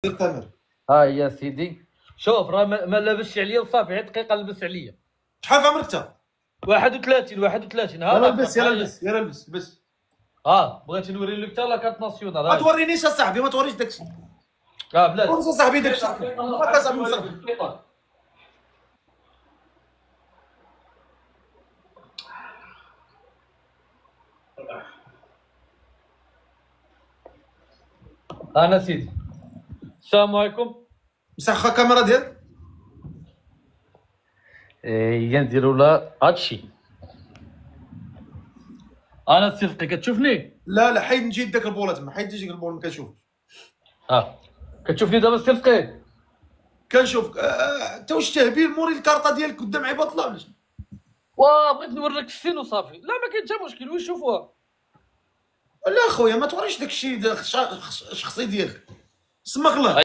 الكاميرا. ها يا سيدي شوف راه ما لابسش عليا وصافي، غير دقيقه لبس عليا. شحال في عمرك انت؟ 31 ها. يلا لبس يلا لبس يلا لبس لبس. بغيت نوري لك حتى لا كارت ناسيونال. ما تورينيش اصاحبي، ما توريش داكشي. بلاتي ورينيش اصاحبي داكشي. ما كاصاحبي نصرف. انا سيدي السلام عليكم. مسخ الكاميرا ديالك. هي نديرو لها هادشي. انا صدقي كتشوفني؟ لا لا، حيد نجي داك البوله تما، حيد تجيك البول ما كنشوفش. كتشوفني دابا صدقي؟ كنشوفك. انت واش تهبيل موري الكارطه ديالك قدام عباد الله ولا شنو؟ بغيت نوريك السين وصافي. لا ما كاين حتى مشكل، ويشوفوها. لا خويا ما توريش داكشي شخصي ديالك. سمك الله.